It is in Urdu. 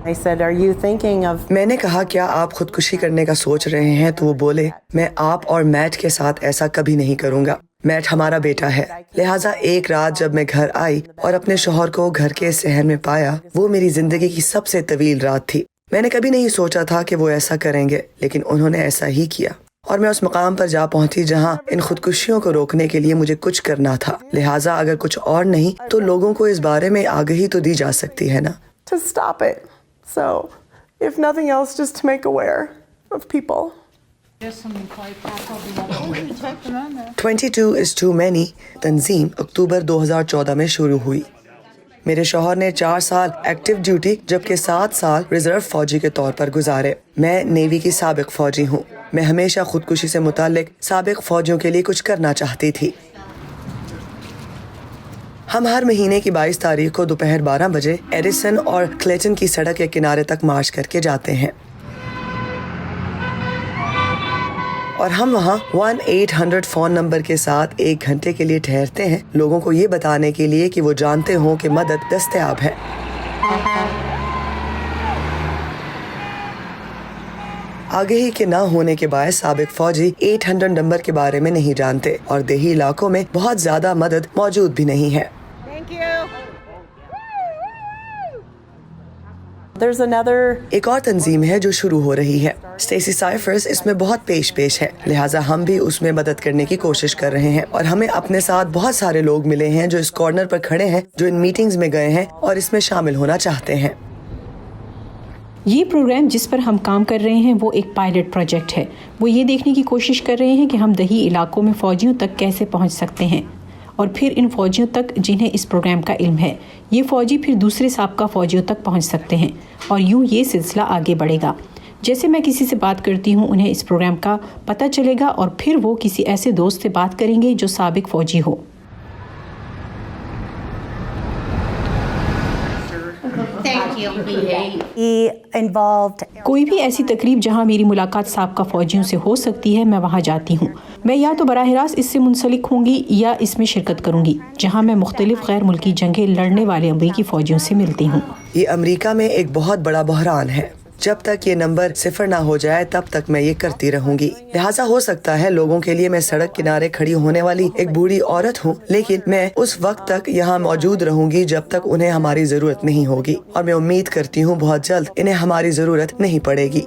I said, "Are you thinking of?" میں نے کہا کیا آپ خودکشی کرنے کا سوچ رہے ہیں؟ تو وہ بولے میں آپ اور میٹ کے ساتھ ایسا کبھی نہیں کروں گا، میٹ ہمارا بیٹا ہے۔ لہٰذا ایک رات جب میں گھر آئی اور اپنے شوہر کو گھر کے صحن میں پایا، وہ میری زندگی کی سب سے طویل رات تھی۔ میں نے کبھی نہیں سوچا تھا کہ وہ ایسا کریں گے، لیکن انہوں نے ایسا ہی کیا، اور میں اس مقام پر جا پہنچی جہاں ان خودکشیوں کو روکنے کے لیے مجھے کچھ کرنا تھا۔ لہٰذا اگر کچھ اور نہیں تو لوگوں کو اس بارے میں آگہی تو دی جا سکتی ہے نا۔ To stop it. So, if nothing else, just to make aware of people. 22 is too many تنظیم اکتوبر 2014 میں شروع ہوئی۔ میرے شوہر نے 4 سال ایکٹیو ڈیوٹی جبکہ 7 سال ریزرو فوجی کے طور پر گزارے۔ میں نیوی کی سابق فوجی ہوں۔ میں ہمیشہ خودکشی سے متعلق سابق فوجیوں کے لیے کچھ کرنا چاہتی تھی۔ ہم ہر مہینے کی 22 تاریخ کو دوپہر 12 بجے ایڈیسن اور کلیٹن کی سڑک کے کنارے تک مارچ کر کے جاتے ہیں، اور ہم وہاں 1-800 فون نمبر کے ساتھ 1 گھنٹے کے لیے ٹھہرتے ہیں، لوگوں کو یہ بتانے کے لیے کہ وہ جانتے ہوں کہ مدد دستیاب ہے۔ آگہی کے نہ ہونے کے باعث سابق فوجی 800 نمبر کے بارے میں نہیں جانتے، اور دیہی علاقوں میں بہت زیادہ مدد موجود بھی نہیں ہے۔ There's another. ایک اور تنظیم ہے جو شروع ہو رہی ہے، اسٹیسی سائفرز اس میں بہت پیش ہے، لہٰذا ہم بھی اس میں مدد کرنے کی کوشش کر رہے ہیں، اور ہمیں اپنے ساتھ بہت سارے لوگ ملے ہیں جو اس کارنر پر کھڑے ہیں، جو ان میٹنگز میں گئے ہیں اور اس میں شامل ہونا چاہتے ہیں۔ یہ پروگرام جس پر ہم کام کر رہے ہیں وہ ایک پائلٹ پروجیکٹ ہے۔ وہ یہ دیکھنے کی کوشش کر رہے ہیں کہ ہم دیہی علاقوں میں فوجیوں تک کیسے پہنچ سکتے ہیں، اور پھر ان فوجیوں تک جنہیں اس پروگرام کا علم ہے، یہ فوجی پھر دوسرے سابقہ فوجیوں تک پہنچ سکتے ہیں، اور یوں یہ سلسلہ آگے بڑھے گا۔ جیسے میں کسی سے بات کرتی ہوں، انہیں اس پروگرام کا پتہ چلے گا، اور پھر وہ کسی ایسے دوست سے بات کریں گے جو سابق فوجی ہو۔ کوئی بھی ایسی تقریب جہاں میری ملاقات سابقہ فوجیوں سے ہو سکتی ہے، میں وہاں جاتی ہوں۔ میں یا تو براہ راست اس سے منسلک ہوں گی یا اس میں شرکت کروں گی، جہاں میں مختلف غیر ملکی جنگیں لڑنے والے امریکی فوجیوں سے ملتی ہوں۔ یہ امریکہ میں ایک بہت بڑا بحران ہے۔ جب تک یہ نمبر 0 نہ ہو جائے تب تک میں یہ کرتی رہوں گی۔ لہٰذا ہو سکتا ہے لوگوں کے لیے میں سڑک کنارے کھڑی ہونے والی ایک بوڑھی عورت ہوں، لیکن میں اس وقت تک یہاں موجود رہوں گی جب تک انہیں ہماری ضرورت نہیں ہوگی، اور میں امید کرتی ہوں بہت جلد انہیں ہماری ضرورت نہیں پڑے گی۔